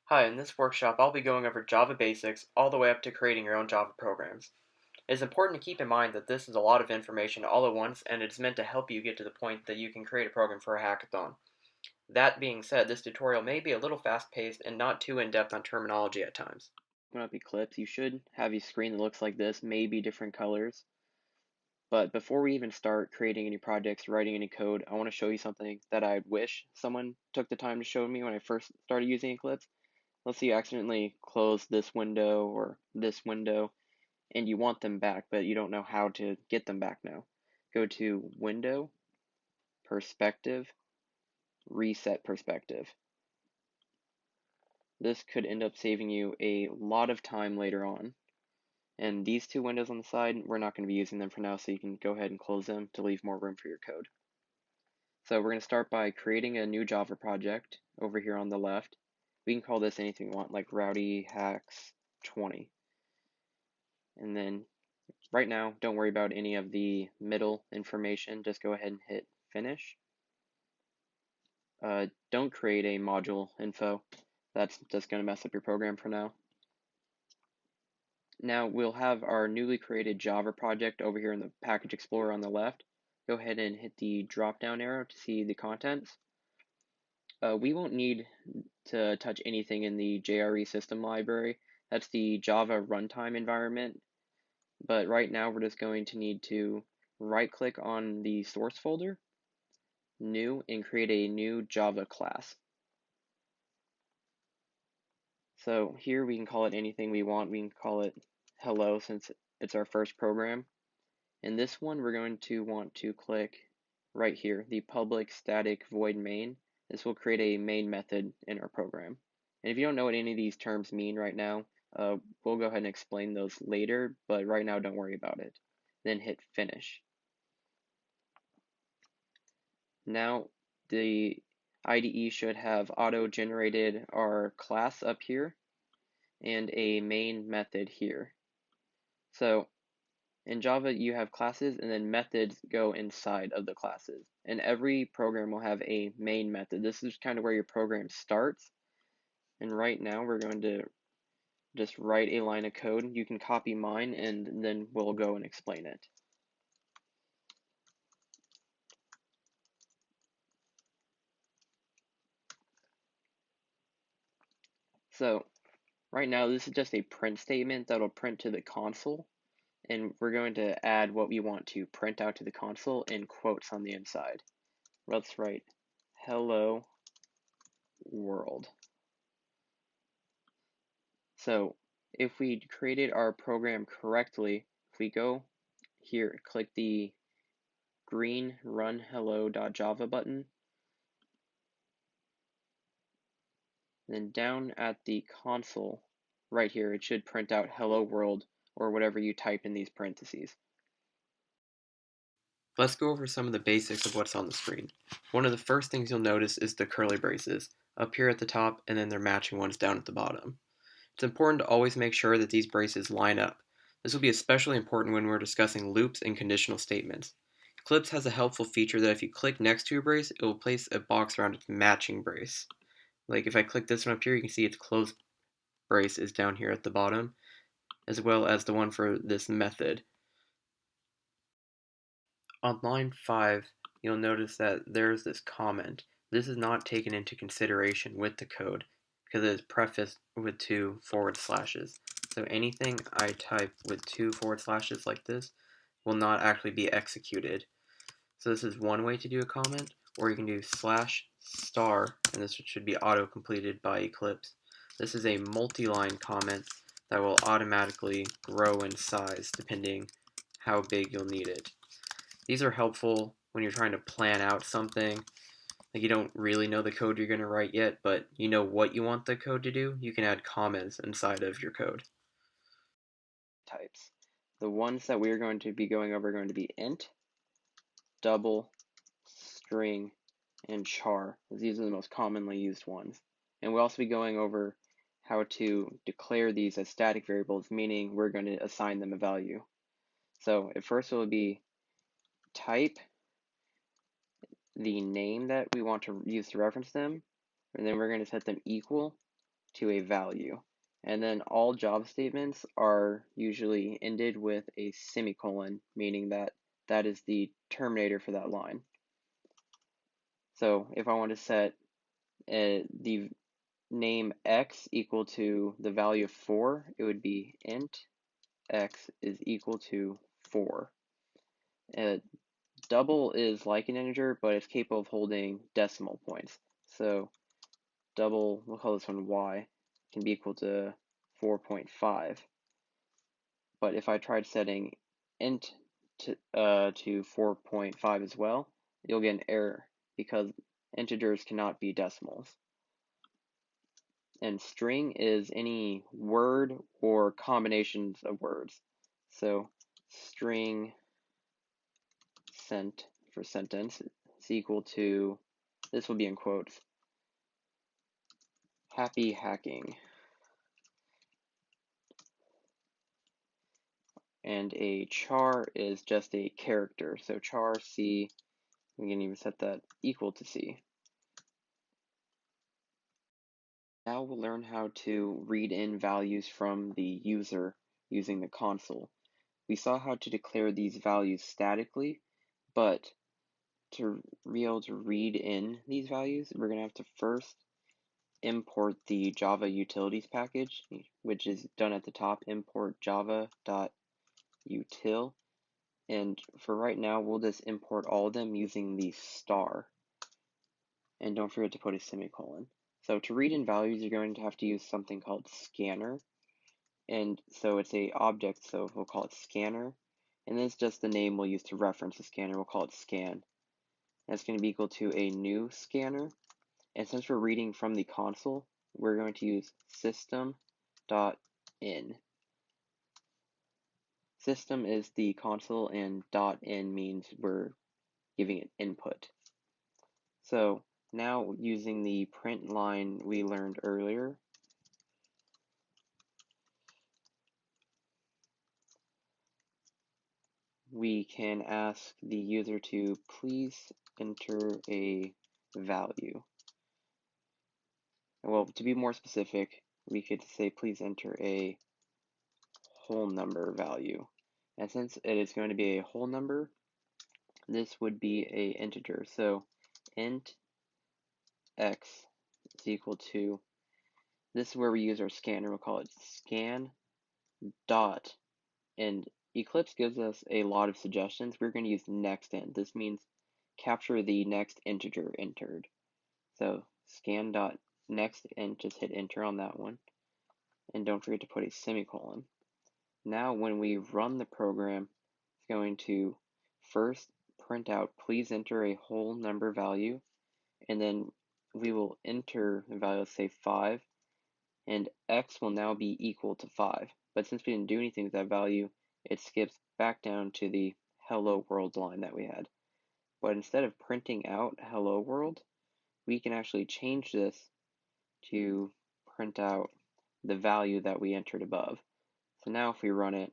Hi, in this workshop, I'll be going over Java basics all the way up to creating your own Java programs. It is important to keep in mind that this is a lot of information all at once, and it's meant to help you get to the point that you can create a program for a hackathon. That being said, this tutorial may be a little fast-paced and not too in-depth on terminology at times. Open up Eclipse, you should have a screen that looks like this, maybe different colors. But before we even start creating any projects, writing any code, I want to show you something that I wish someone took the time to show me when I first started using Eclipse. Let's say you accidentally close this window or this window and you want them back, but you don't know how to get them back now. Go to Window, Perspective, Reset Perspective. This could end up saving you a lot of time later on. And these two windows on the side, we're not going to be using them for now, so you can go ahead and close them to leave more room for your code. So we're going to start by creating a new Java project over here on the left. We can call this anything we want, like RowdyHacks 20. And then right now, don't worry about any of the middle information. Just go ahead and hit finish. Don't create a module info. That's just going to mess up your program for now. Now we'll have our newly created Java project over here in the Package Explorer on the left. Go ahead and hit the drop down arrow to see the contents. We won't need to touch anything in the JRE system library. That's the Java runtime environment. But right now we're just going to need to right click on the source folder, new, and create a new Java class. So here we can call it anything we want. We can call it hello since it's our first program. In this one, we're going to want to click right here, the public static void main. This will create a main method in our program. And if you don't know what any of these terms mean right now, we'll go ahead and explain those later, but right now don't worry about it. Then hit finish. Now the IDE should have auto-generated our class up here and a main method here. So in Java, you have classes and then methods go inside of the classes. And every program will have a main method. This is kind of where your program starts. And right now, we're going to just write a line of code. You can copy mine and then we'll go and explain it. So right now, this is just a print statement that'll print to the console. And we're going to add what we want to print out to the console in quotes on the inside. Let's write hello world. So if we created our program correctly, if we go here, click the green run hello.java button, then down at the console right here, it should print out hello world or whatever you typed in these parentheses. Let's go over some of the basics of what's on the screen. One of the first things you'll notice is the curly braces up here at the top and then their matching ones down at the bottom. It's important to always make sure that these braces line up. This will be especially important when we're discussing loops and conditional statements. Eclipse has a helpful feature that if you click next to a brace, it will place a box around its matching brace. Like if I click this one up here, you can see its closed brace is down here at the bottom, as well as the one for this method. On line 5, you'll notice that there's this comment. This is not taken into consideration with the code because it is prefaced with 2 forward slashes. So anything I type with 2 forward slashes like this will not actually be executed. So this is one way to do a comment, or you can do /* and this should be auto-completed by Eclipse. This is a multi-line comment that will automatically grow in size depending how big you'll need it. These are helpful when you're trying to plan out something. Like you don't really know the code you're going to write yet, but you know what you want the code to do. You can add comments inside of your code. Types. The ones that we're going to be going over are going to be int, double, string, and char. These are the most commonly used ones. And we'll also be going over how to declare these as static variables, meaning we're going to assign them a value. So at first it will be type, the name that we want to use to reference them, and then we're going to set them equal to a value. And then all Java statements are usually ended with a semicolon, meaning that that is the terminator for that line. So if I want to set the name x equal to the value of 4, it would be int x is equal to 4. Double is like an integer, but it's capable of holding decimal points. So double, we'll call this one y, can be equal to 4.5. But if I tried setting int to 4.5 as well, you'll get an error because integers cannot be decimals. And string is any word or combinations of words. So string sent for sentence is equal to, this will be in quotes, happy hacking. And a char is just a character. So char C, we can even set that equal to C. Now we'll learn how to read in values from the user using the console. We saw how to declare these values statically, but to be able to read in these values, we're going to have to first import the Java utilities package, which is done at the top, import java.util. And for right now, we'll just import all of them using the star. And don't forget to put a semicolon. So to read in values, you're going to have to use something called scanner. And so it's a object, so we'll call it scanner. And this is just the name we'll use to reference the scanner. We'll call it scan. That's going to be equal to a new scanner. And since we're reading from the console, we're going to use system.in. System is the console, and .in means we're giving it input. So now using the print line we learned earlier, we can ask the user to please enter a value. Well, to be more specific, we could say please enter a whole number value. And since it is going to be a whole number, this would be a integer. So int x is equal to, this is where we use our scanner. We'll call it scan dot, and Eclipse gives us a lot of suggestions. We're going to use next int. This means capture the next integer entered. So scan dot next int, just hit enter on that one. And don't forget to put a semicolon. Now when we run the program, it's going to first print out please enter a whole number value, and then we will enter the value, let's say 5, and x will now be equal to 5. But since we didn't do anything with that value, it skips back down to the hello world line that we had. But instead of printing out hello world, we can actually change this to print out the value that we entered above. So now if we run it,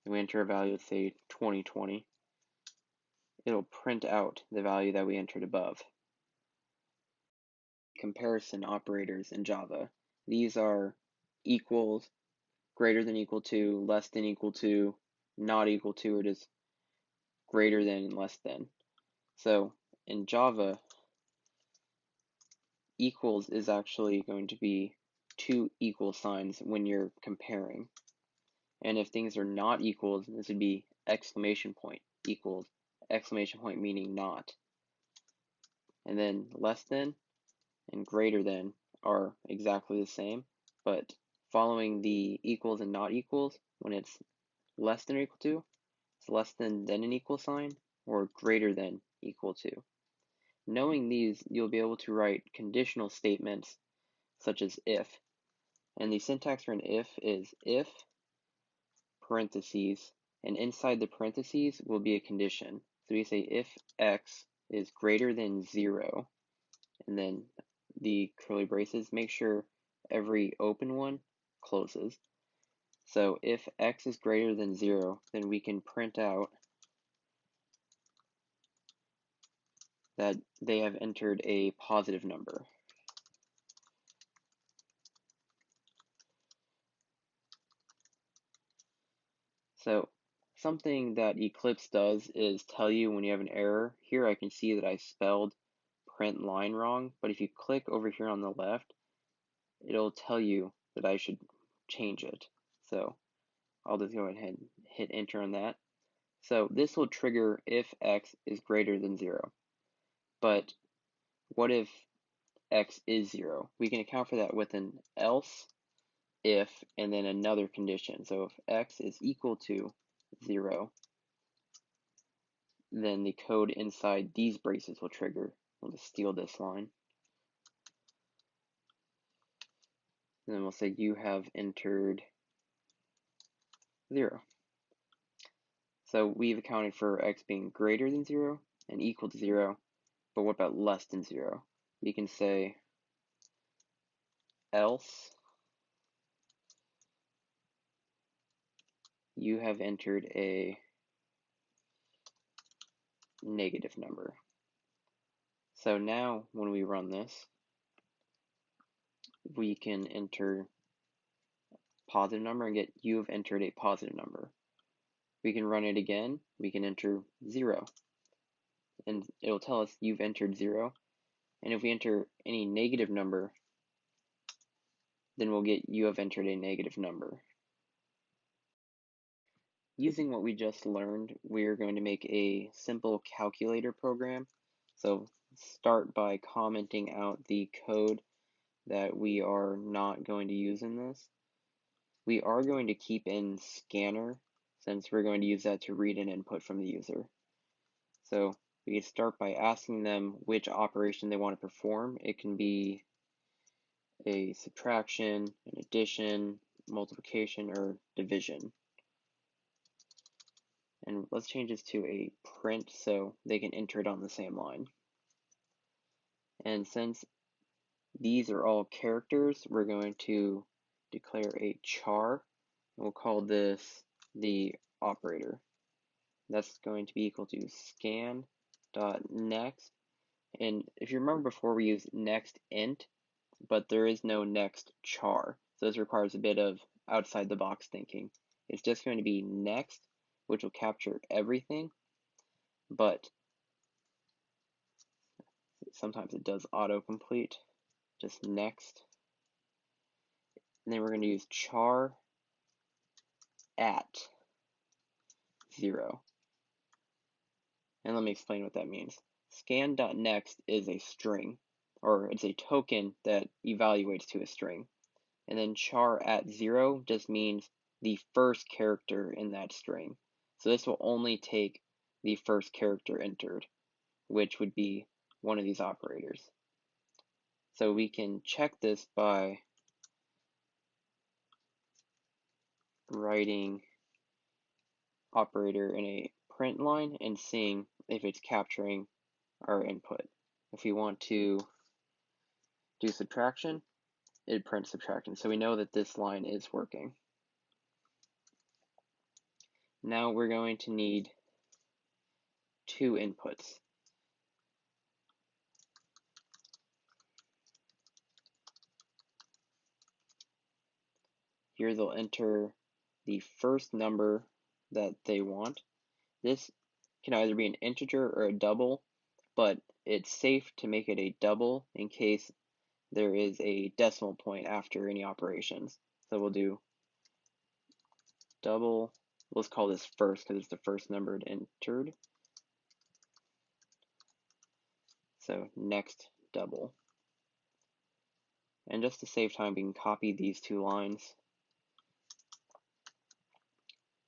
and we enter a value, let's say 2020, it'll print out the value that we entered above. Comparison operators in Java. These are equals, greater than equal to, less than equal to, not equal to, or just greater than and less than. So in Java, equals is actually going to be two equal signs when you're comparing. And if things are not equals, this would be exclamation point equals, exclamation point meaning not. And then less than and greater than are exactly the same, but following the equals and not equals, when it's less than or equal to, it's less than then an equal sign, or greater than equal to. Knowing these, you'll be able to write conditional statements such as if. And the syntax for an if is if, parentheses, and inside the parentheses will be a condition. So we say if x is greater than 0, and then the curly braces, make sure every open one closes. So if x is greater than 0, then we can print out that they have entered a positive number. So something that Eclipse does is tell you when you have an error. Here I can see that I spelled print line wrong, but if you click over here on the left, it'll tell you that I should change it. So I'll just go ahead and hit enter on that. So this will trigger if x is greater than 0. But what if x is 0? We can account for that with an else, if, and then another condition. So if x is equal to 0, then the code inside these braces will trigger. We'll just steal this line. And then we'll say you have entered 0. So we've accounted for x being greater than 0 and equal to 0, but what about less than 0? We can say else you have entered a negative number. So now when we run this, we can enter positive number and get you have entered a positive number. We can run it again, we can enter 0, and it'll tell us you've entered 0. And if we enter any negative number, then we'll get you have entered a negative number. Using what we just learned, we're going to make a simple calculator program. So start by commenting out the code that we are not going to use in this. We are going to keep in scanner since we're going to use that to read an input from the user. So we can start by asking them which operation they want to perform. It can be a subtraction, an addition, multiplication, or division. And let's change this to a print so they can enter it on the same line. And since these are all characters, we're going to declare a char, and we'll call this the operator. That's going to be equal to scan.next. And if you remember before, we used next int, but there is no next char. So this requires a bit of outside the box thinking. It's just going to be next, which will capture everything, but sometimes it does autocomplete, just next. And then we're going to use char at 0. And let me explain what that means. Scan.next is a string, or it's a token that evaluates to a string. And then char at 0 just means the first character in that string. So this will only take the first character entered, which would be one of these operators. So we can check this by writing operator in a print line and seeing if it's capturing our input. If we want to do subtraction, it prints subtraction. So we know that this line is working. Now we're going to need 2 inputs. Here they'll enter the first number that they want. This can either be an integer or a double, but it's safe to make it a double in case there is a decimal point after any operations. So we'll do double, let's call this first because it's the first number entered. So next double. And just to save time, we can copy these 2 lines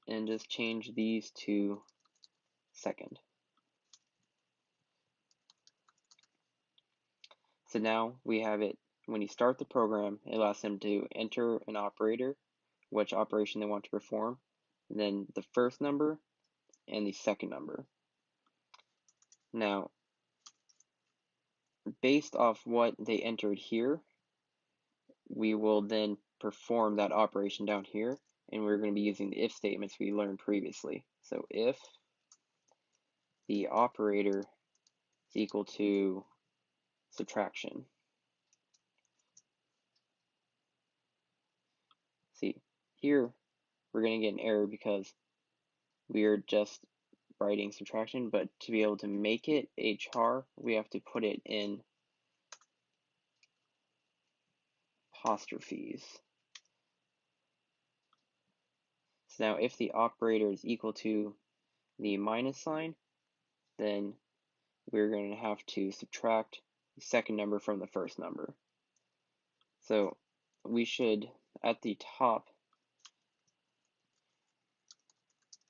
and just change these to second. So now we have it, when you start the program, it allows them to enter an operator, which operation they want to perform, and then the first number and the second number. Now, based off what they entered here, we will then perform that operation down here, and we're going to be using the if statements we learned previously. So if the operator is equal to subtraction. See, here we're going to get an error because we are just writing subtraction, but to be able to make it a char, we have to put it in apostrophes. So now if the operator is equal to the minus sign, then we're going to have to subtract the second number from the first number. So we should, at the top,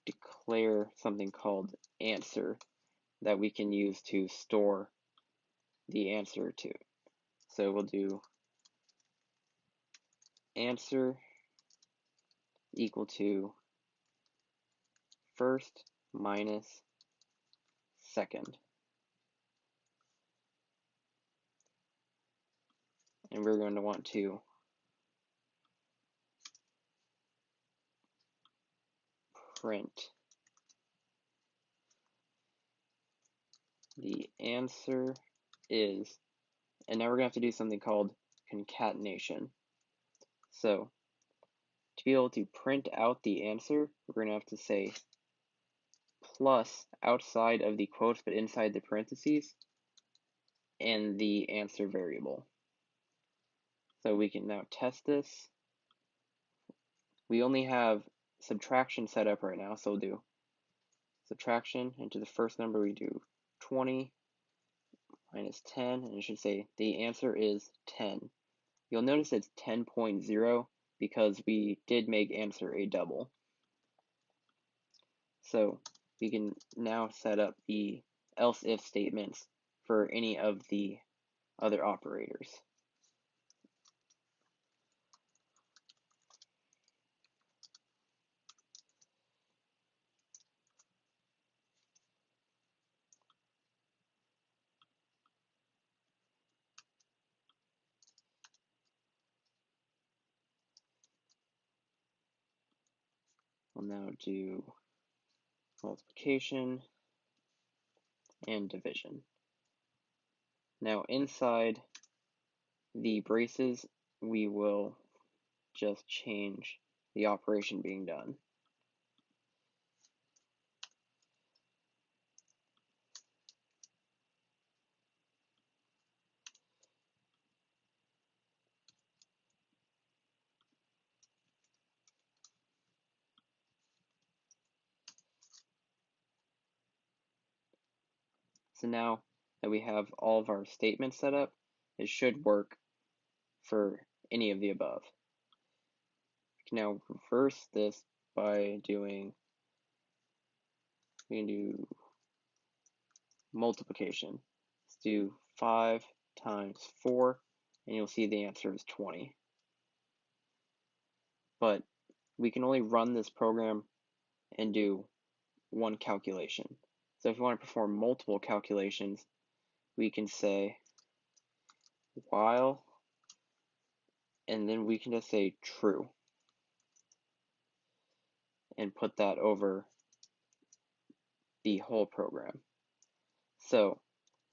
declare something called answer that we can use to store the answer to. So we'll do answer equal to first minus second. And we're going to want to print the answer is, and now we're going to have to do something called concatenation. So to be able to print out the answer, we're going to have to say plus outside of the quotes but inside the parentheses and the answer variable. So we can now test this. We only have subtraction set up right now, so we'll do subtraction, and to the first number we do 20 minus 10, and it should say the answer is 10. You'll notice it's 10.0 because we did make answer a double. So we can now set up the else if statements for any of the other operators. We'll now do multiplication and division. Now inside the braces, we will just change the operation being done. So now that we have all of our statements set up, it should work for any of the above. We can now reverse this by doing, we can do multiplication. Let's do 5 times 4, and you'll see the answer is 20. But we can only run this program and do one calculation. So if you want to perform multiple calculations, we can say while, and then we can just say true and put that over the whole program. So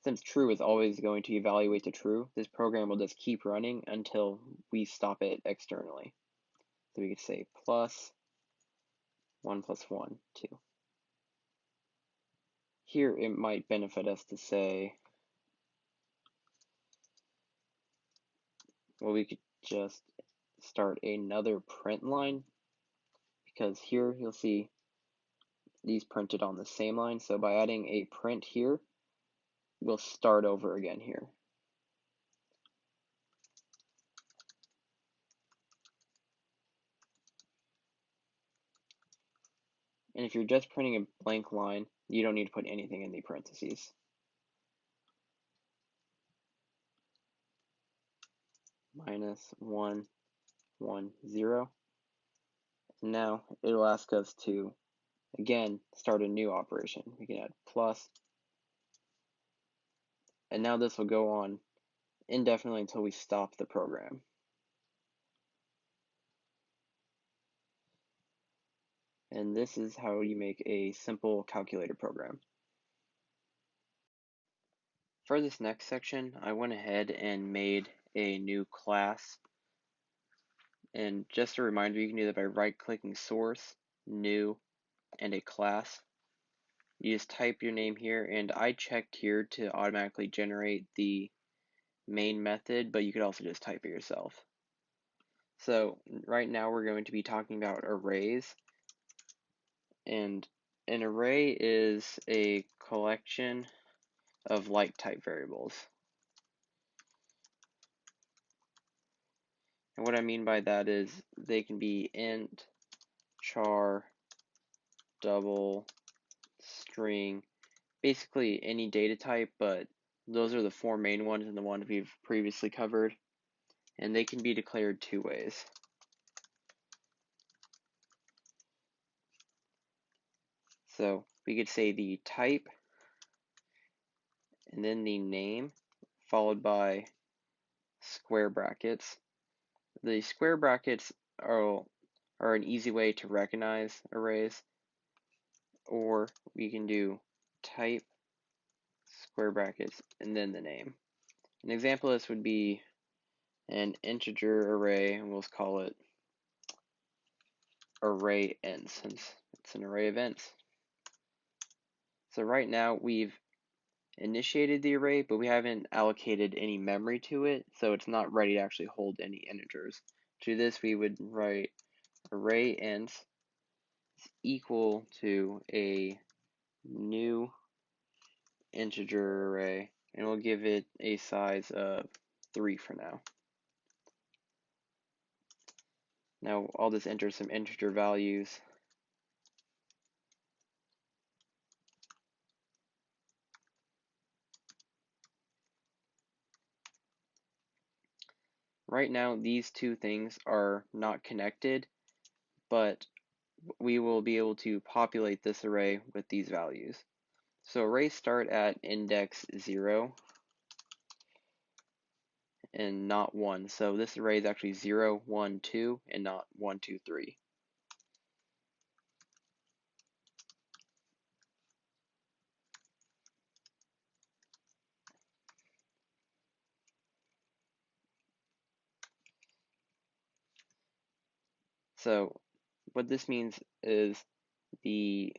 since true is always going to evaluate to true, this program will just keep running until we stop it externally. So we could say plus 1 plus 1, 2. Here it might benefit us to say, well, we could just start another print line, because here you'll see these printed on the same line. So by adding a print here, we'll start over again here. And if you're just printing a blank line, you don't need to put anything in the parentheses. Minus 1, 1, 0. And now it'll ask us to, again, start a new operation. We can add plus. And now this will go on indefinitely until we stop the program. And this is how you make a simple calculator program. For this next section, I went ahead and made a new class. And just a reminder, you can do that by right-clicking Source, New, and a class. You just type your name here, and I checked here to automatically generate the main method, but you could also just type it yourself. So right now we're going to be talking about arrays, and an array is a collection of like type variables. And what I mean by that is they can be int, char, double, string, basically any data type, but those are the four main ones and the ones we've previously covered. And they can be declared two ways. So we could say the type and then the name followed by square brackets. The square brackets are an easy way to recognize arrays, or we can do type square brackets and then the name. An example of this would be an integer array, and we'll call it array int since it's an array of ints. So right now we've initiated the array, but we haven't allocated any memory to it, so it's not ready to actually hold any integers. To this, we would write array int is equal to a new integer array, and we'll give it a size of 3 for now. Now I'll just enter some integer values. Right now, these two things are not connected, but we will be able to populate this array with these values. So arrays start at index 0 and not 1. So this array is actually 0, 1, 2, and not 1, 2, 3. So what this means is the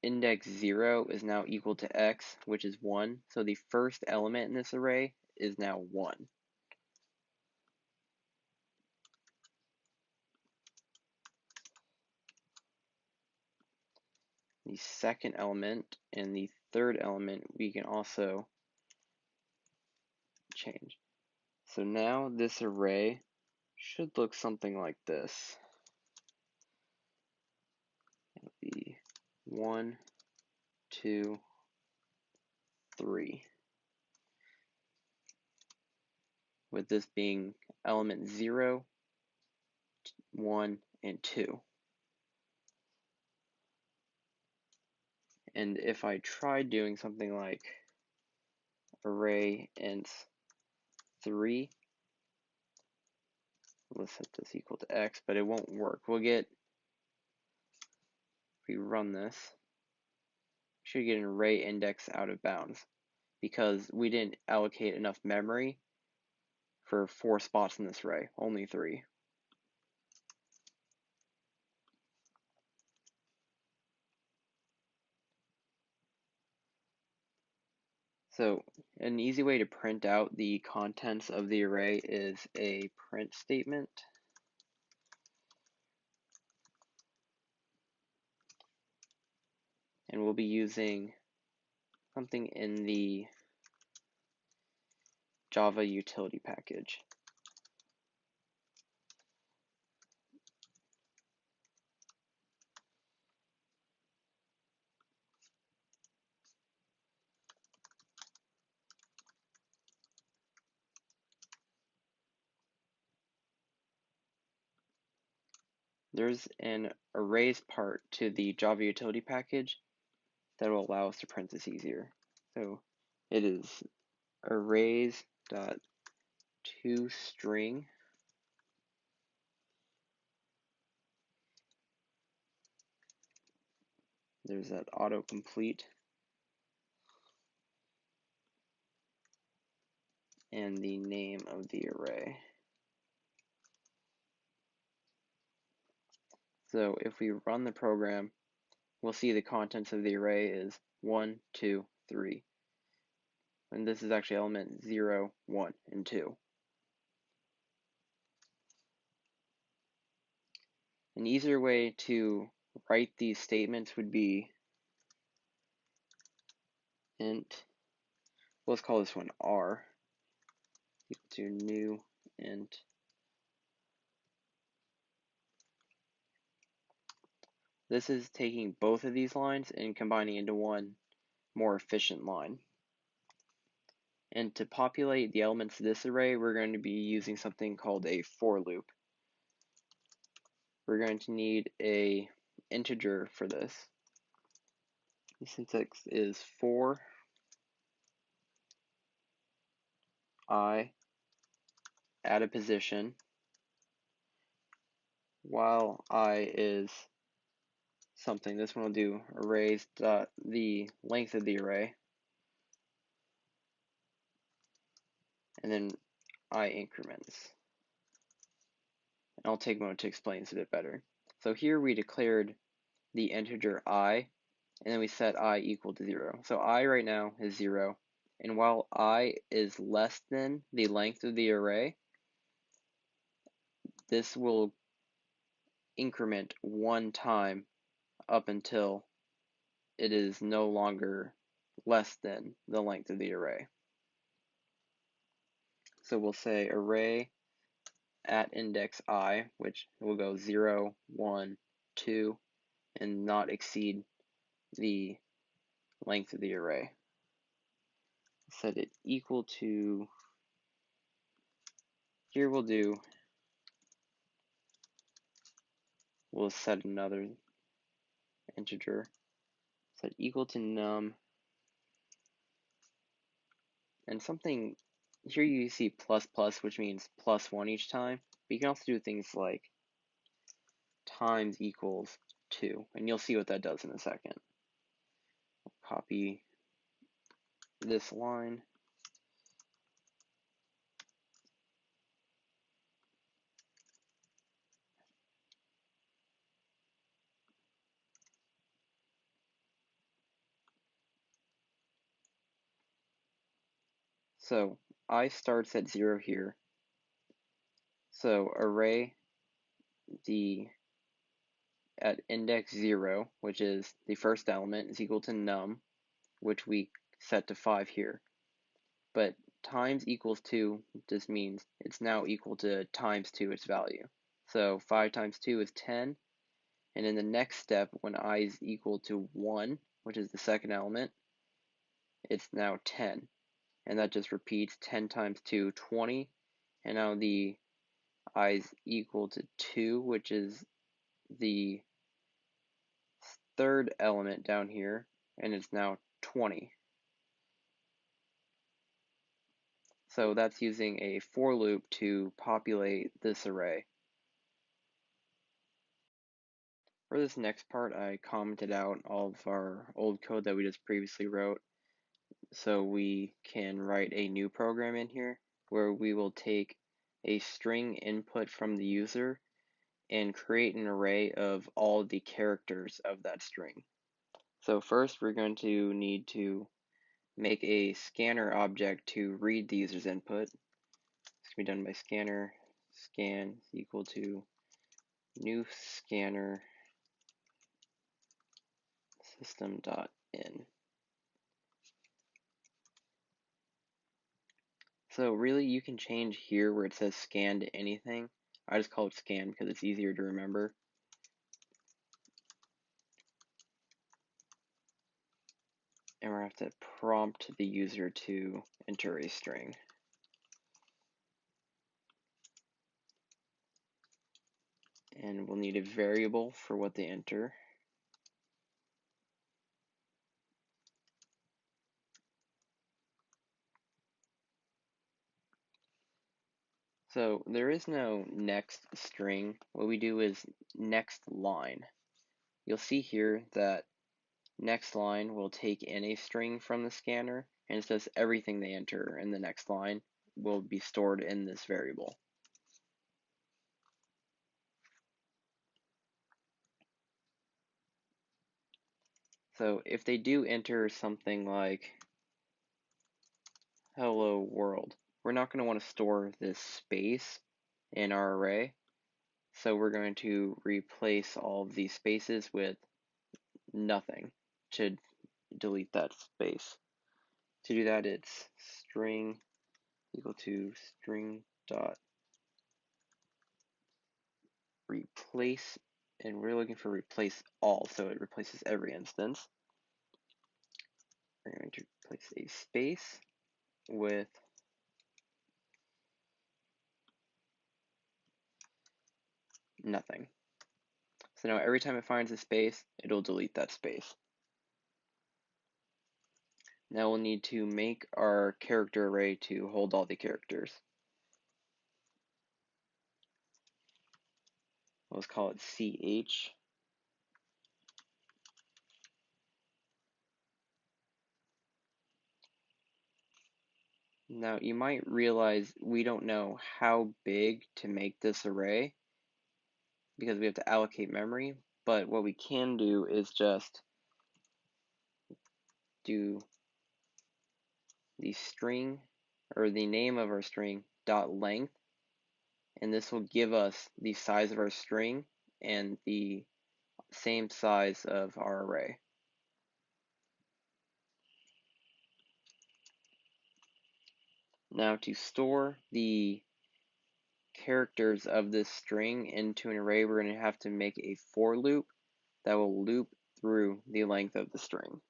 index 0 is now equal to x, which is 1. So the first element in this array is now 1. The second element and the third element we can also change. So now this array should look something like this. It'll be 1, 2, 3. With this being element 0, 1, and 2. And if I try doing something like array int 3, let's set this equal to x, but it won't work. We'll get, if we run this, we should get an array index out of bounds because we didn't allocate enough memory for 4 spots in this array, only 3. So an easy way to print out the contents of the array is a print statement. And we'll be using something in the Java utility package. There's an arrays part to the Java utility package that will allow us to print this easier. So it is arrays.toString. There's that autocomplete and the name of the array. So if we run the program, we'll see the contents of the array is 1, 2, 3. And this is actually element 0, 1, and 2. An easier way to write these statements would be int, let's call this one r, equal to new int. This is taking both of these lines and combining into one more efficient line. And to populate the elements of this array, we're going to be using something called a for loop. We're going to need a integer for this. The syntax is for I at a position while I is something. This one will do arrays dot the length of the array, and then I increments. And I'll take a moment to explain this a bit better. So here we declared the integer I, and then we set I equal to 0. So I right now is 0, and while I is less than the length of the array, this will increment one time up until it is no longer less than the length of the array. So we'll say array at index I, which will go 0, 1, 2, and not exceed the length of the array. Set it equal to, here we'll set another integer, set equal to num, and something, here you see plus plus, which means plus 1 each time, but you can also do things like times equals 2, and you'll see what that does in a second. Copy this line, so I starts at 0 here, so array the at index 0, which is the first element, is equal to num, which we set to 5 here. But times equals 2 just means it's now equal to times 2 its value. So 5 times 2 is 10, and in the next step, when I is equal to 1, which is the second element, it's now 10. And that just repeats 10 times 2, 20, and now the I is equal to 2, which is the third element down here, and it's now 20. So that's using a for loop to populate this array. For this next part, I commented out all of our old code that we just previously wrote, so we can write a new program in here where we will take a string input from the user and create an array of all the characters of that string. So first we're going to need to make a scanner object to read the user's input. It's going to be done by scanner scan is equal to new scanner system.in. So really you can change here where it says scan to anything. I just call it scan because it's easier to remember. And we're going to have to prompt the user to enter a string. And we'll need a variable for what they enter. So there is no next string. What we do is next line. You'll see here that next line will take in a string from the scanner, and it says everything they enter in the next line will be stored in this variable. So if they do enter something like hello world, we're not going to want to store this space in our array. So we're going to replace all of these spaces with nothing to delete that space. To do that, it's string equal to string dot replace, and we're looking for replace all, so it replaces every instance. We're going to replace a space with nothing. So now every time it finds a space, it'll delete that space. Now we'll need to make our character array to hold all the characters. Let's call it CH. Now you might realize we don't know how big to make this array because we have to allocate memory, but what we can do is just do the string or the name of our string dot length, and this will give us the size of our string and the same size of our array. Now to store the characters of this string into an array, we're going to have to make a for loop that will loop through the length of the string.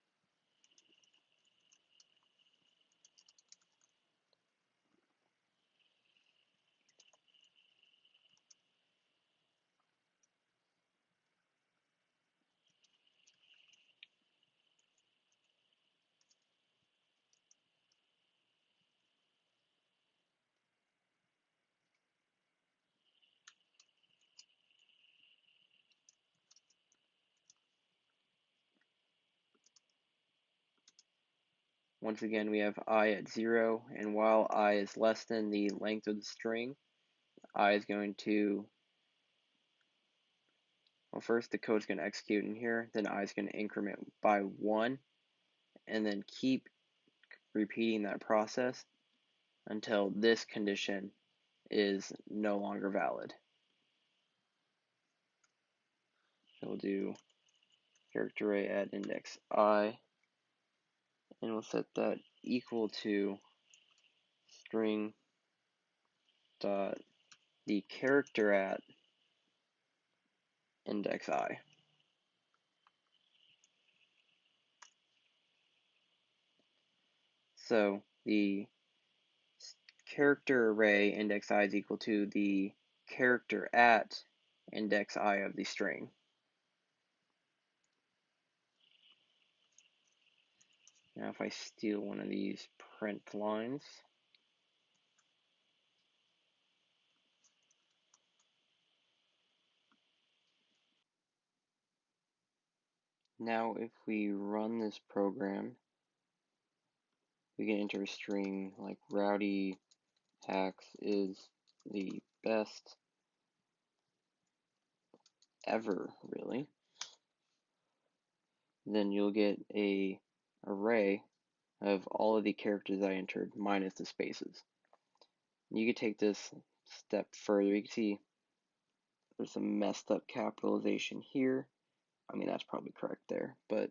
Once again, we have I at 0, and while I is less than the length of the string, I is going to, well, first the code is going to execute in here, then I is going to increment by 1, and then keep repeating that process until this condition is no longer valid. So we'll do character array at index I, and we'll set that equal to string dot the character at index I. So the character array index I is equal to the character at index I of the string. Now if I steal one of these print lines, now if we run this program, we can enter a string like RowdyHacks is the best ever, really. Then you'll get a array of all of the characters I entered minus the spaces. You could take this step further. You can see there's some messed up capitalization here. I mean, that's probably correct there, but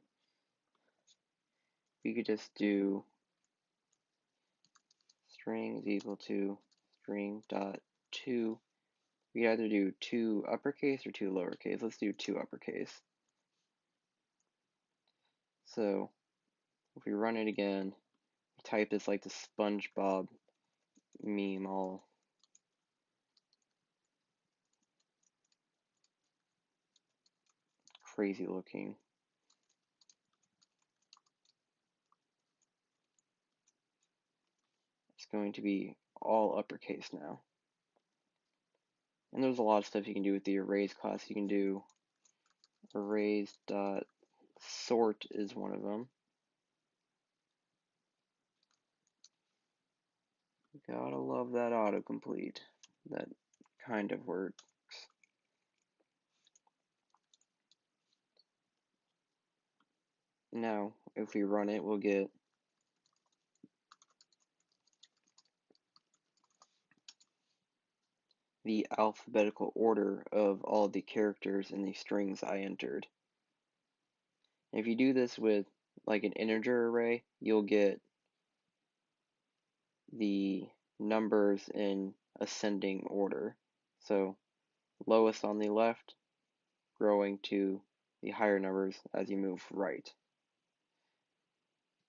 you could just do string is equal to string dot two. We could either do 2 uppercase or 2 lowercase. Let's do 2 uppercase. So if we run it again, type this like the SpongeBob meme, all crazy looking. It's going to be all uppercase now. And there's a lot of stuff you can do with the arrays class. You can do arrays dot sort is one of them. Gotta love that autocomplete. That kind of works. Now, if we run it, we'll get the alphabetical order of all the characters in the strings I entered. If you do this with like an integer array, you'll get the numbers in ascending order. So lowest on the left, growing to the higher numbers as you move right.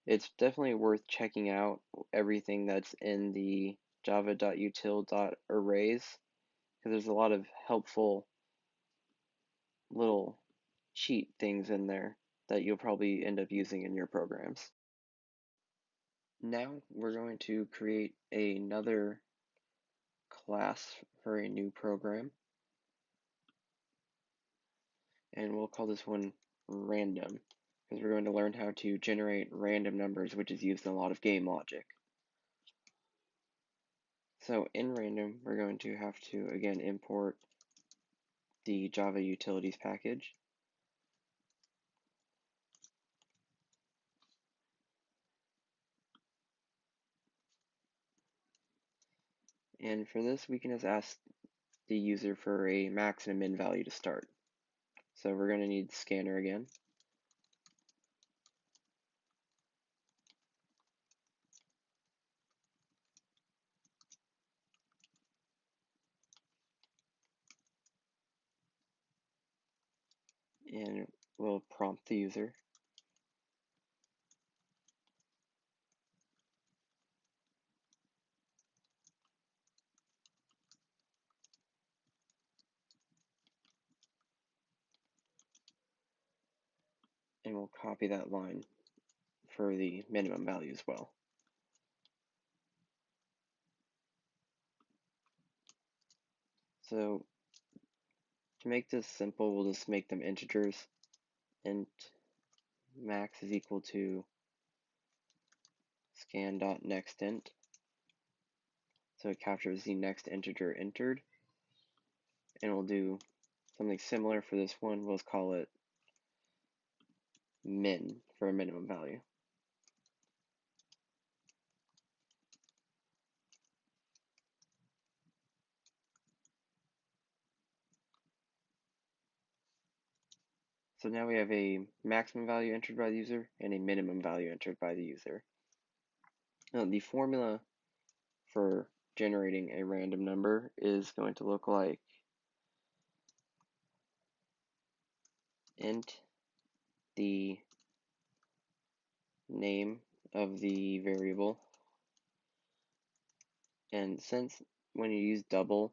It's definitely worth checking out everything that's in the java.util.arrays because there's a lot of helpful little cheat things in there that you'll probably end up using in your programs. Now we're going to create another class for a new program, and we'll call this one random because we're going to learn how to generate random numbers, which is used in a lot of game logic. So in random, we're going to have to again import the Java utilities package. And for this, we can just ask the user for a max and a min value to start. So we're going to need scanner again. And we'll prompt the user. And we'll copy that line for the minimum value as well. So to make this simple, we'll just make them integers. Int max is equal to scan.nextInt. So it captures the next integer entered. And we'll do something similar for this one. We'll call it min for a minimum value. So now we have a maximum value entered by the user and a minimum value entered by the user. Now the formula for generating a random number is going to look like int the name of the variable. And since when you use double,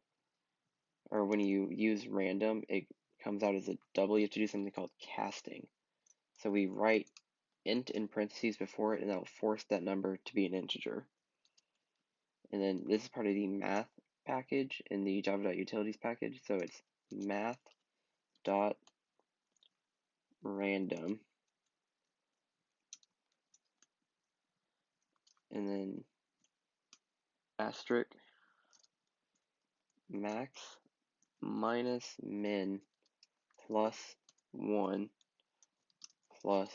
or when you use random, it comes out as a double, you have to do something called casting. So we write int in parentheses before it, and that will force that number to be an integer. And then this is part of the math package in the java.utilities package. So it's math.random, and then asterisk max minus min plus 1 plus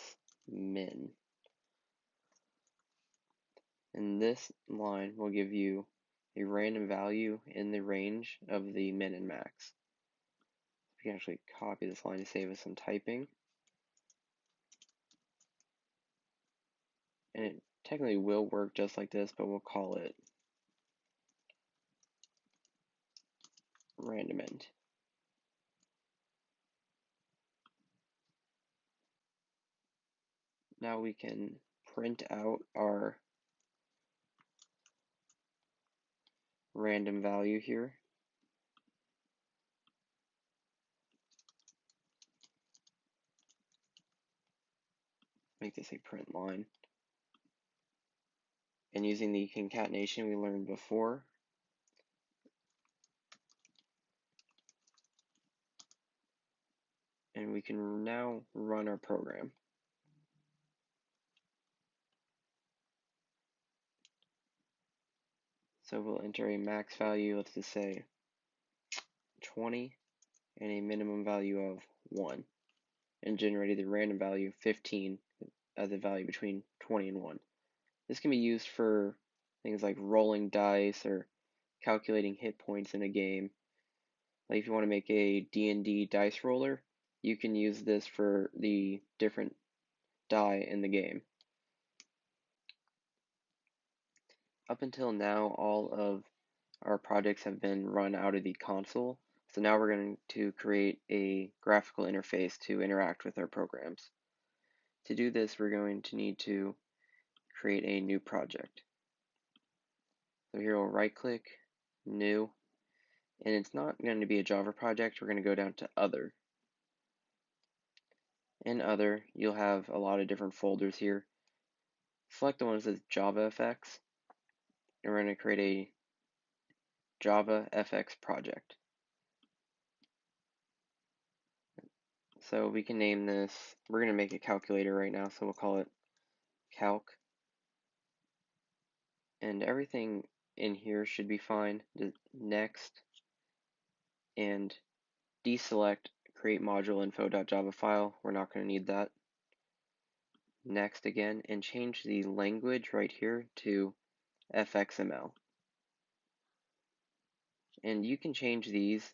min. And this line will give you a random value in the range of the min and max. We can actually copy this line to save us some typing. And it technically will work just like this, but we'll call it random int. Now we can print out our random value here. Make this a print line. And using the concatenation we learned before, and we can now run our program. So we'll enter a max value, let's just say 20, and a minimum value of 1, and generated the random value 15 as a value between 20 and 1. This can be used for things like rolling dice or calculating hit points in a game. Like if you want to make a D&D dice roller, you can use this for the different die in the game. Up until now, all of our projects have been run out of the console. So now we're going to create a graphical interface to interact with our programs. To do this, we're going to need to create a new project. So here we'll right click, new, and it's not going to be a Java project. We're going to go down to other. In other, you'll have a lot of different folders here. Select the one that says Java FX, and we're going to create a Java FX project. So we can name this, we're going to make a calculator right now, so we'll call it calc. And everything in here should be fine. Next, and deselect create module info.java file. We're not going to need that. Next again, and change the language right here to fxml. And you can change these,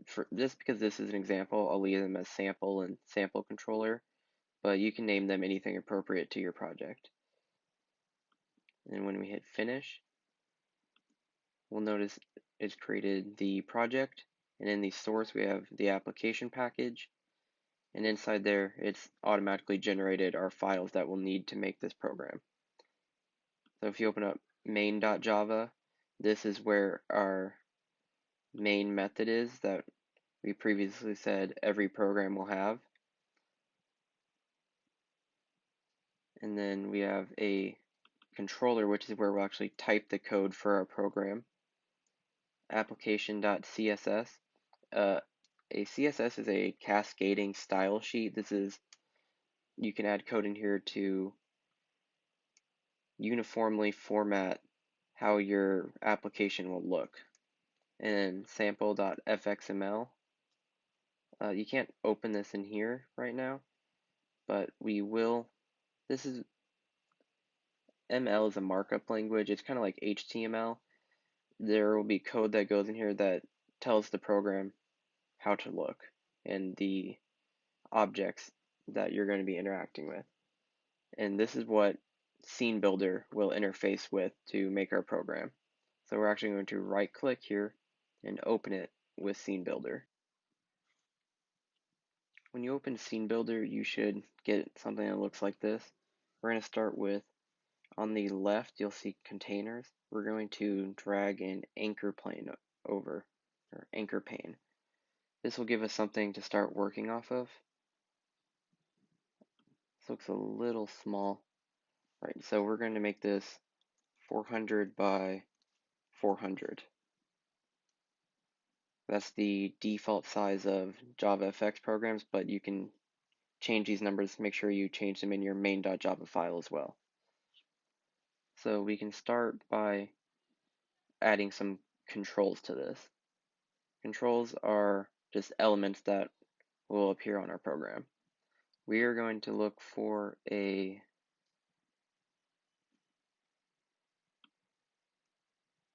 for just because this is an example, I'll leave them as sample and sample controller, but you can name them anything appropriate to your project. And when we hit finish, we'll notice it's created the project, and in the source we have the application package, and inside there it's automatically generated our files that we'll need to make this program. So if you open up main.java, this is where our main method is that we previously said every program will have. And then we have a controller, which is where we'll actually type the code for our program. Application.css. A CSS is a cascading style sheet. You can add code in here to uniformly format how your application will look. And sample.fxml. You can't open this in here right now, but we will. ML is a markup language. It's kind of like HTML. There will be code that goes in here that tells the program how to look and the objects that you're going to be interacting with. And this is what Scene Builder will interface with to make our program. So we're actually going to right click here and open it with Scene Builder. When you open Scene Builder, you should get something that looks like this. We're going to start with, on the left, you'll see containers. We're going to drag an anchor plane over, or anchor pane. This will give us something to start working off of. This looks a little small. Right, so we're going to make this 400 by 400. That's the default size of JavaFX programs, but you can change these numbers. Make sure you change them in your main.java file as well. So we can start by adding some controls to this. Controls are just elements that will appear on our program. We are going to look for a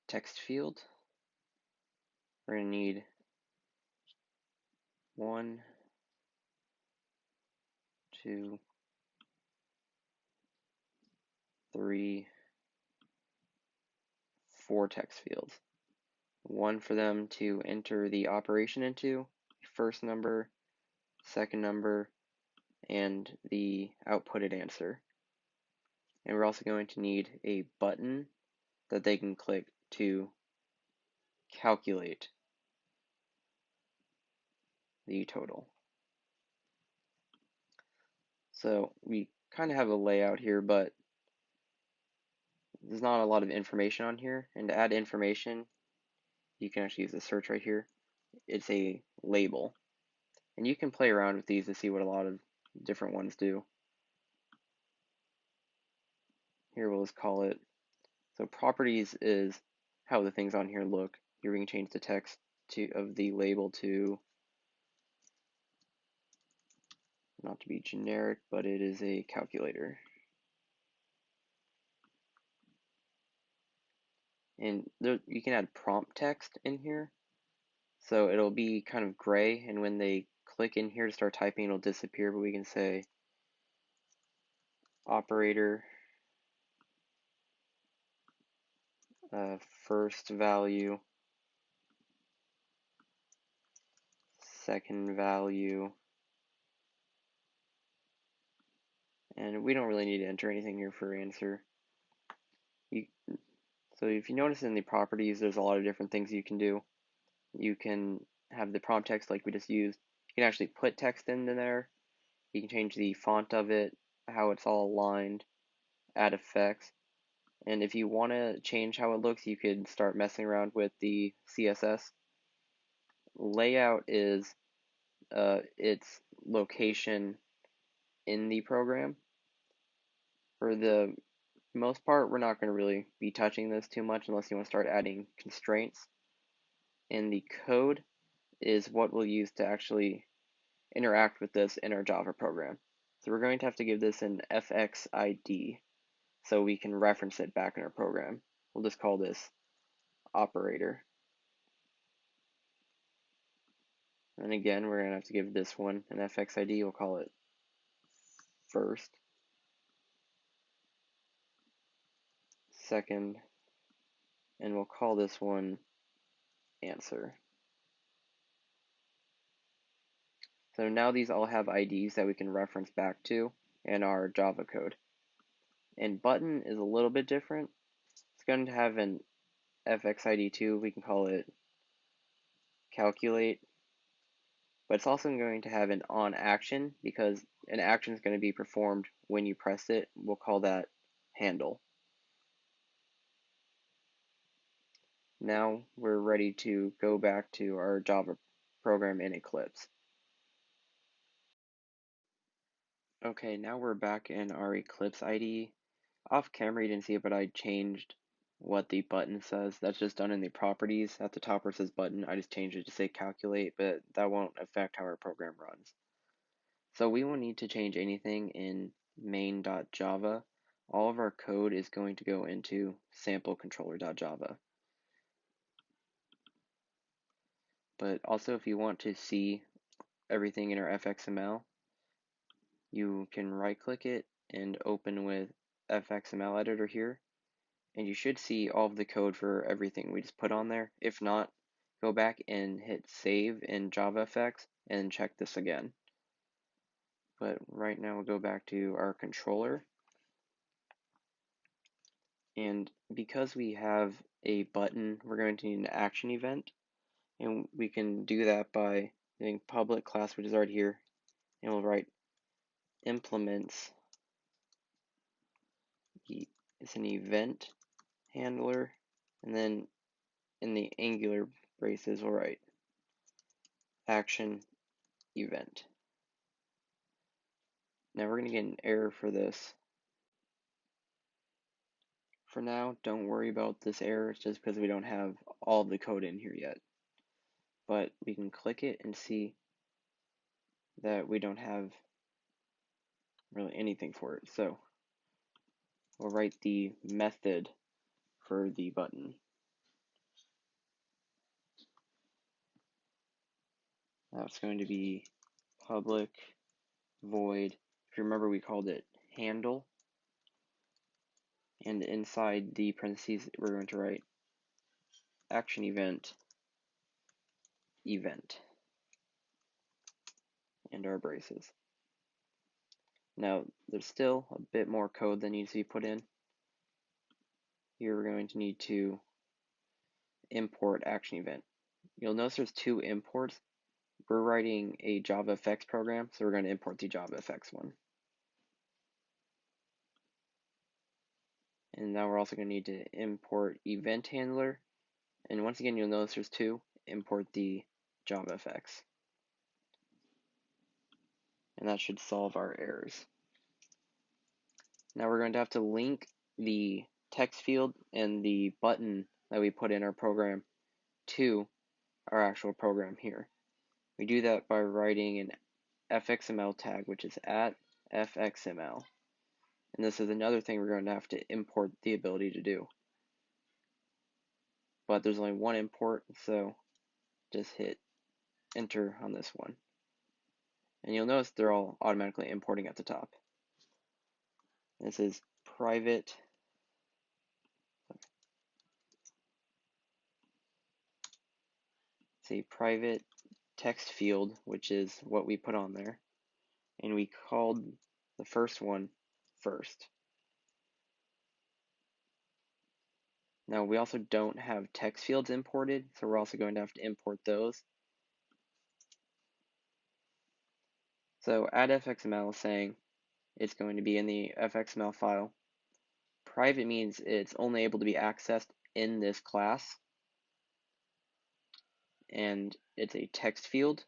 text field. We're going to need 1, 2, 3, 4 text fields. One for them to enter the operation into, first number, second number, and the outputted answer. And we're also going to need a button that they can click to calculate the total. So we kind of have a layout here, but there's not a lot of information on here. And to add information, you can actually use the search right here. It's a label. And you can play around with these to see what a lot of different ones do. Here we'll just call it, so properties is how the things on here look. Here we can change the text of the label to, not to be generic, but it is a calculator. And there, you can add prompt text in here. So it'll be kind of gray, and when they click in here to start typing, it'll disappear, but we can say operator first value, second value, and we don't really need to enter anything here for answer. So if you notice in the properties, there's a lot of different things you can do. You can have the prompt text like we just used. You can actually put text in there. You can change the font of it, how it's all aligned, add effects. And if you want to change how it looks, you could start messing around with the CSS. Layout is its location in the program. For the most part, we're not going to really be touching this too much unless you want to start adding constraints. And the code is what we'll use to actually interact with this in our Java program. So we're going to have to give this an fxid so we can reference it back in our program. We'll just call this operator. And again, we're going to have to give this one an fxid. We'll call it first, second, and we'll call this one answer. So now these all have IDs that we can reference back to in our Java code. And button is a little bit different. It's going to have an fxid too. We can call it calculate. But it's also going to have an on action because an action is going to be performed when you press it. We'll call that handle. Now we're ready to go back to our Java program in Eclipse. Okay, now we're back in our Eclipse IDE. Off camera you didn't see it, but I changed what the button says. That's just done in the properties. At the top where it says button, I just changed it to say calculate, but that won't affect how our program runs. So we won't need to change anything in main.java. All of our code is going to go into samplecontroller.java. But also if you want to see everything in our fxml, you can right click it and open with fxml editor here, and you should see all of the code for everything we just put on there. If not, go back and hit save in JavaFX and check this again. But right now we'll go back to our controller, and because we have a button, we're going to need an action event, and we can do that by getting public class, which is already here, and we'll write implements. It's an event handler, and then in the angular braces we'll write action event. Now we're going to get an error for this. For now, don't worry about this error, it's just because we don't have all of the code in here yet. But we can click it and see that we don't have really anything for it. So we'll write the method for the button. That's going to be public void. If you remember, we called it handle. And inside the parentheses, we're going to write action event and our braces. Now, there's still a bit more code that needs to be put in. Here we're going to need to import action event. You'll notice there's two imports. We're writing a JavaFX program, so we're going to import the JavaFX one. And now we're also going to need to import event handler. And once again, you'll notice there's two. Import the JavaFX. And that should solve our errors. Now we're going to have to link the text field and the button that we put in our program to our actual program here. We do that by writing an fxml tag, which is at fxml. And this is another thing we're going to have to import the ability to do. but there's only one import, so just hit enter on this one. And you'll notice they're all automatically importing at the top. This is private, say private text field, which is what we put on there. And we called the first one first. Now we also don't have text fields imported, so we're also going to have to import those. So add fxml is saying it's going to be in the fxml file. Private means it's only able to be accessed in this class, and it's a text field,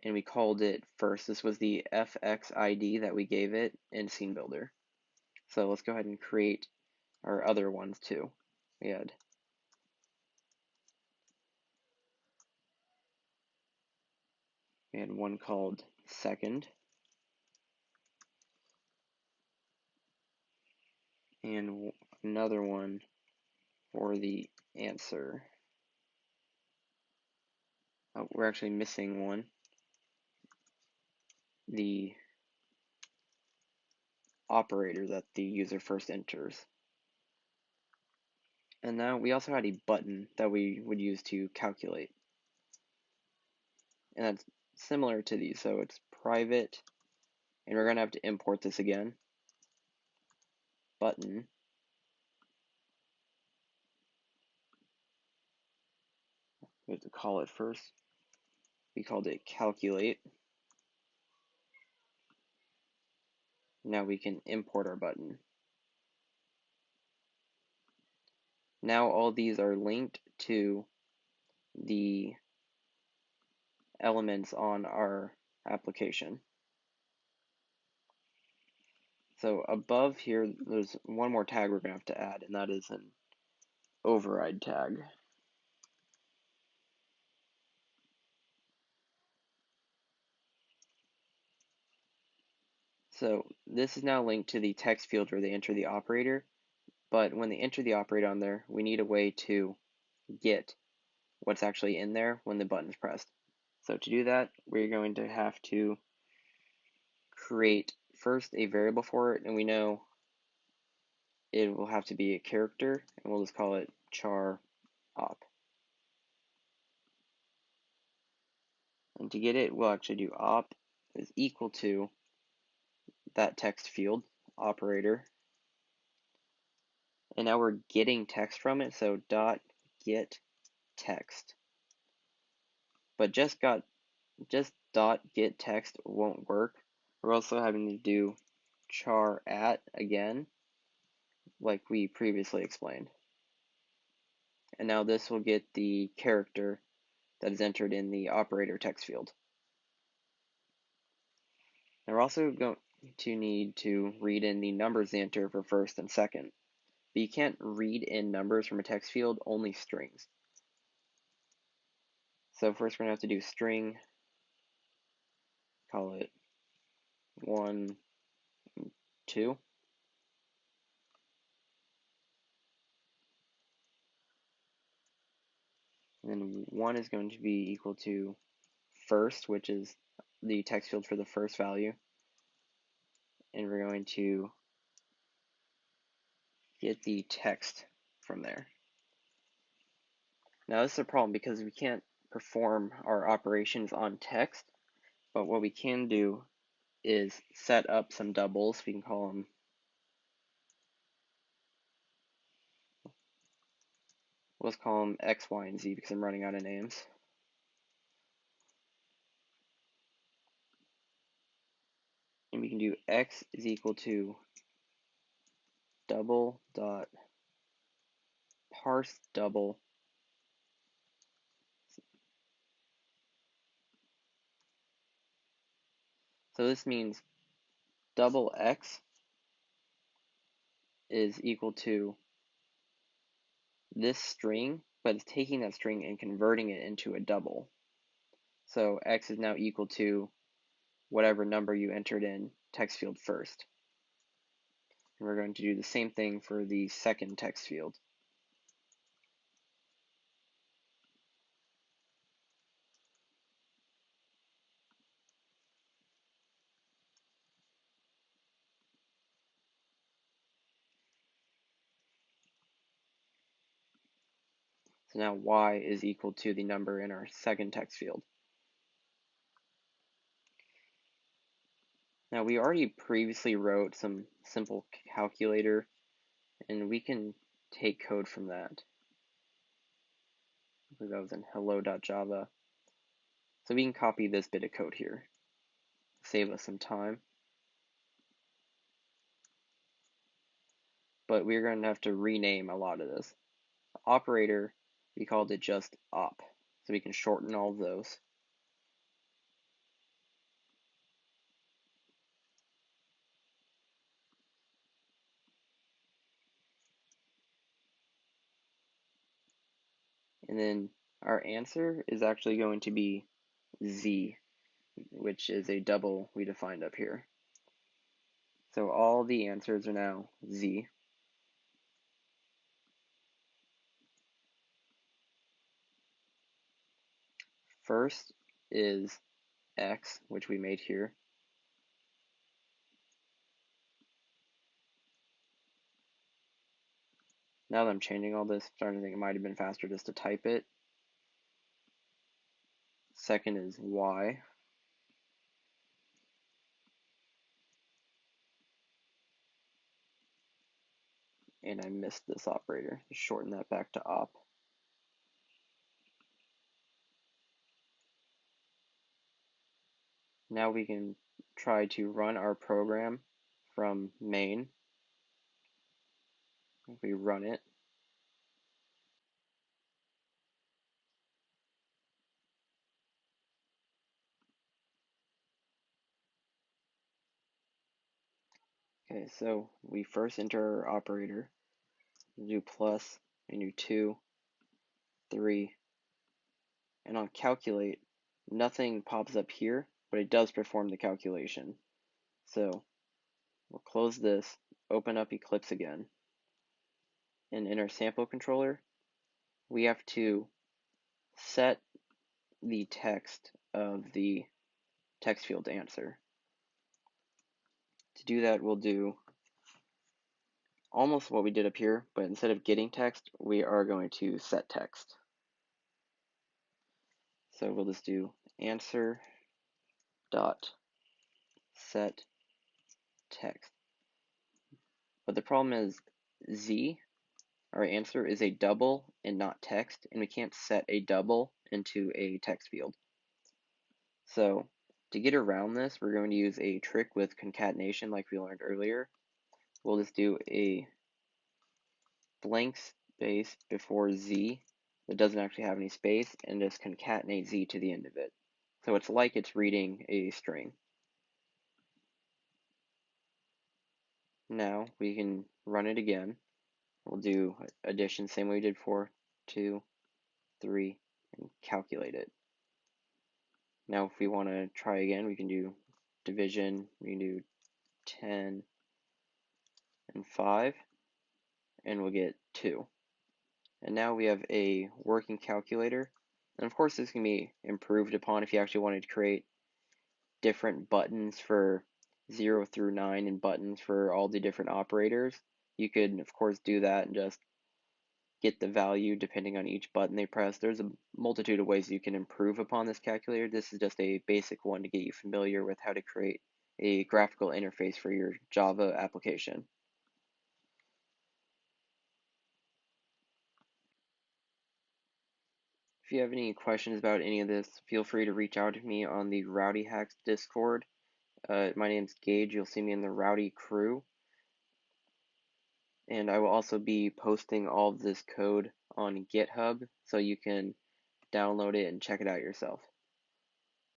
and we called it first. This was the fxid that we gave it in Scene Builder. So let's go ahead and create our other ones too. We had one called second, and another one for the answer. Oh, we're actually missing one. The operator that the user first enters. And now we also had a button that we would use to calculate. And that's similar to these, so it's private, and we're going to have to import this again. Button. We have to call it first. We called it calculate. Now we can import our button. Now all these are linked to the elements on our application. So above here, there's one more tag we're going to have to add, and that is an override tag. So this is now linked to the text field where they enter the operator, but when they enter the operator on there, we need a way to get what's actually in there when the button is pressed. So to do that, we're going to have to create first a variable for it, and we know it will have to be a character, and we'll just call it char op. And to get it, we'll actually do op is equal to that text field operator. And now we're getting text from it, so dot get text. But just dot get text won't work. We're also having to do char at again, like we previously explained. And now this will get the character that is entered in the operator text field. Now we're also going to need to read in the numbers they enter for first and second. But you can't read in numbers from a text field, only strings. So first we're going to have to do string, call it 1, 2. And then 1 is going to be equal to first, which is the text field for the first value. And we're going to get the text from there. Now this is a problem because we can't perform our operations on text, but what we can do is set up some doubles. We can call them, let's call them X, Y, and Z because I'm running out of names. And we can do X is equal to double dot parse double. So this means double X is equal to this string, but it's taking that string and converting it into a double. So X is now equal to whatever number you entered in text field first. And we're going to do the same thing for the second text field. So now y is equal to the number in our second text field. Now we already previously wrote some simple calculator, and we can take code from that. I believe that was in hello.java. So we can copy this bit of code here, save us some time. But we're going to have to rename a lot of this. Operator, we called it just op, so we can shorten all of those. And then our answer is actually going to be z, which is a double we defined up here. So all the answers are now z. First is x, which we made here. Now that I'm changing all this, I'm starting to think it might have been faster just to type it. Second is y. And I missed this operator. Just shorten that back to op. Now we can try to run our program from main. If we run it, okay, so we first enter our operator, we do plus, we do 2, 3, and on calculate, nothing pops up here, but it does perform the calculation. So we'll close this, open up Eclipse again, and in our sample controller, we have to set the text of the text field answer. To do that, we'll do almost what we did up here, but instead of getting text, we are going to set text. So we'll just do answer dot set text. But the problem is z, our answer, is a double and not text, and we can't set a double into a text field. So to get around this, we're going to use a trick with concatenation like we learned earlier. We'll just do a blank space before z that doesn't actually have any space and just concatenate z to the end of it. So it's like it's reading a string. Now we can run it again. We'll do addition same way we did before, 2, 3, and calculate it. Now if we want to try again, we can do division, we can do 10 and 5, and we'll get 2. And now we have a working calculator. And of course this can be improved upon if you actually wanted to create different buttons for 0 through 9 and buttons for all the different operators. You could of course do that and just get the value depending on each button they press. There's a multitude of ways you can improve upon this calculator. This is just a basic one to get you familiar with how to create a graphical interface for your Java application. If you have any questions about any of this, feel free to reach out to me on the RowdyHacks Discord. My name's Gage. You'll see me in the Rowdy crew. And I will also be posting all of this code on GitHub so you can download it and check it out yourself.